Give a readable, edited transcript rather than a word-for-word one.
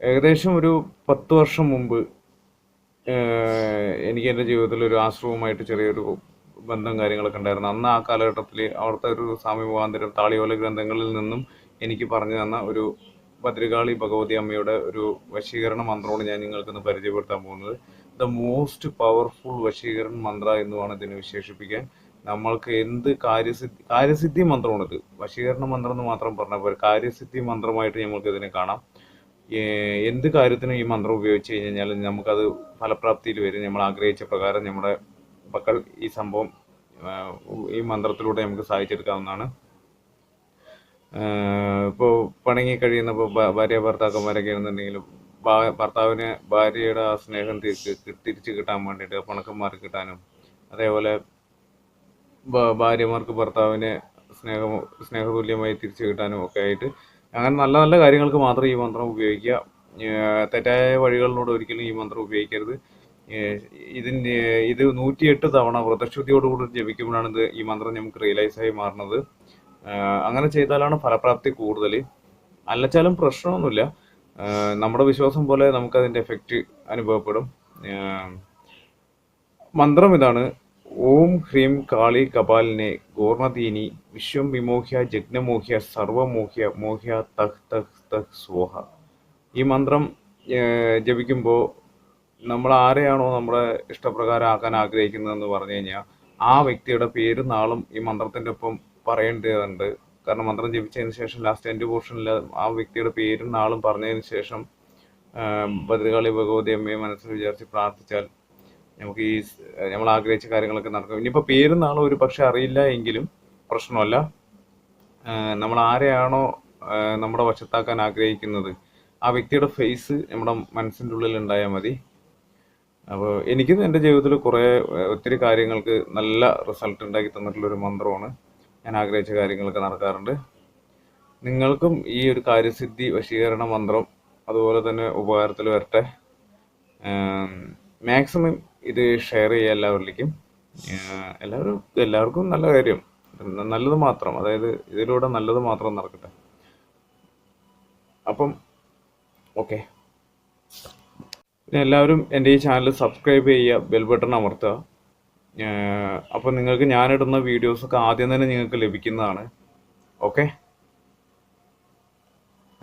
ഏകദേശം ഒരു 10 വർഷം മുമ്പ് എനിക്ക് എൻ്റെ ജീവിതത്തിൽ ഒരു ആശ്രമവുമായിട്ട് ചെറിയൊരു ബന്ധം കാര്യങ്ങളൊക്കെ ഉണ്ടായിരുന്നു. അന്ന് ആ കാലഘട്ടത്തിൽ അവിടുത്തെ ഒരു സ്വാമി മുഖാന്തരം താളിയോല ഗ്രന്ഥങ്ങളിൽ നിന്നും എനിക്ക് പറഞ്ഞു തന്ന ഒരു ഭദ്രകാളി ഭഗവതി അമ്മയുടെ ഒരു വശീകരണ മന്ത്രമാണ് ഞാൻ നിങ്ങൾക്കിന്ന് പരിചയപ്പെടുത്താൻ പോകുന്നത്. ദ മോസ്റ്റ് പവർഫുൾ വശീകരണ മന്ത്ര എന്നുമാണ് ഇതിനെ വിശേഷിപ്പിക്കാൻ. നമ്മൾക്ക് എന്ത് കാര്യസിദ്ധി മന്ത്രമാണിത്. വശീകരണ മന്ത്രം എന്ന് മാത്രം പറഞ്ഞാൽ പോലെ കാര്യസിദ്ധി മന്ത്രമായിട്ട് നമുക്ക് ഇതിനെ കാണാം. എന്ത് കാര്യത്തിനും ഈ മന്ത്രം ഉപയോഗിച്ച് കഴിഞ്ഞാൽ നമുക്കത് ഫലപ്രാപ്തിയിൽ വരും. നമ്മൾ ആഗ്രഹിച്ച പ്രകാരം നമ്മുടെ മക്കൾ ഈ സംഭവം ഈ മന്ത്രത്തിലൂടെ നമുക്ക് സാധിച്ചെടുക്കാവുന്നതാണ്. ഇപ്പോൾ പിണങ്ങി കഴിയുന്ന ഭാര്യ ഭർത്താക്കന്മാരൊക്കെ ആണെന്നുണ്ടെങ്കിലും ഭർത്താവിന് ഭാര്യയുടെ ആ സ്നേഹം തിരിച്ചു കിട്ടാൻ വേണ്ടിയിട്ട് പിണക്കന്മാർ കിട്ടാനും, അതേപോലെ ഭാര്യമാർക്ക് ഭർത്താവിനെ സ്നേഹതുല്യമായി തിരിച്ചു കിട്ടാനും ഒക്കെ ആയിട്ട് അങ്ങനെ നല്ല നല്ല കാര്യങ്ങൾക്ക് മാത്രം ഈ മന്ത്രം ഉപയോഗിക്കുക. തെറ്റായ വഴികളിലൂടെ ഒരിക്കലും ഈ മന്ത്രം ഉപയോഗിക്കരുത്. ഇത് 108 തവണ വ്രതശുദ്ധിയോടുകൂടി ജപിക്കുമ്പോഴാണ് ഈ മന്ത്രം നമുക്ക് റിയലൈസായി മാറുന്നത്. അങ്ങനെ ചെയ്താലാണ് ഫലപ്രാപ്തി കൂടുതൽ. അല്ലച്ചാലും പ്രശ്നമൊന്നുമില്ല. നമ്മുടെ വിശ്വാസം പോലെ നമുക്കതിൻ്റെ എഫക്റ്റ് അനുഭവപ്പെടും. മന്ത്രം ഇതാണ്: ഓം ഹ്രീം കാളി കപാലിനെ ഗോർണദീനി വിശ്വം വിമോഹ്യ ജഗ്നമോഹ്യ സർവമോഹ്യ മോഹ്യ തഹ് തഹ് തഹ് സ്വോഹ. ഈ മന്ത്രം ജപിക്കുമ്പോൾ നമ്മൾ ആരെയാണോ നമ്മുടെ ഇഷ്ടപ്രകാരം ആക്കാൻ ആഗ്രഹിക്കുന്നതെന്ന് പറഞ്ഞു കഴിഞ്ഞാൽ ആ വ്യക്തിയുടെ പേരും നാളും ഈ മന്ത്രത്തിൻ്റെ ഒപ്പം പറയേണ്ടതുണ്ട്. കാരണം മന്ത്രം ജപിച്ചതിന് ശേഷം ലാസ്റ്റ് എൻഡ് പോർഷനിൽ ആ വ്യക്തിയുടെ പേരും നാളും പറഞ്ഞതിന് ശേഷം ഭദ്രകാളി ഭഗവതി അമ്മയെ മനസ്സിൽ വിചാരിച്ച് പ്രാർത്ഥിച്ചാൽ നമുക്ക് ഈ നമ്മൾ ആഗ്രഹിച്ച കാര്യങ്ങളൊക്കെ നടക്കും. ഇനിയിപ്പോൾ പേരും നാളും ഒരു പക്ഷെ അറിയില്ല എങ്കിലും പ്രശ്നമല്ല. നമ്മൾ ആരെയാണോ നമ്മുടെ വശത്താക്കാൻ ആഗ്രഹിക്കുന്നത് ആ വ്യക്തിയുടെ ഫേസ് നമ്മുടെ മനസ്സിൻ്റെ ഉള്ളിൽ ഉണ്ടായാൽ മതി. അപ്പോൾ എനിക്ക് എൻ്റെ ജീവിതത്തിൽ ഒത്തിരി കാര്യങ്ങൾക്ക് നല്ല റിസൾട്ട് ഉണ്ടാക്കി തന്നിട്ടുള്ളൊരു മന്ത്രമാണ്. ഞാൻ ആഗ്രഹിച്ച കാര്യങ്ങളൊക്കെ നടക്കാറുണ്ട്. നിങ്ങൾക്കും ഈ ഒരു കാര്യസിദ്ധി വശീകരണ മന്ത്രം അതുപോലെ തന്നെ ഉപകാരത്തിൽ വരട്ടെ. മാക്സിമം ഇത് ഷെയർ ചെയ്യുക എല്ലാവരിലേക്കും. എല്ലാവർക്കും നല്ല കാര്യം, നല്ലത് മാത്രം, അതായത് ഇതിലൂടെ നല്ലത് മാത്രം നടക്കട്ടെ. അപ്പം ഓക്കെ, പിന്നെ എല്ലാവരും എൻ്റെ ഈ ചാനൽ സബ്സ്ക്രൈബ് ചെയ്യുക, ബെൽ ബട്ടൺ അമർത്തുക. അപ്പോൾ നിങ്ങൾക്ക് ഞാനിടുന്ന വീഡിയോസൊക്കെ ആദ്യം തന്നെ നിങ്ങൾക്ക് ലഭിക്കുന്നതാണ്. ഓക്കെ.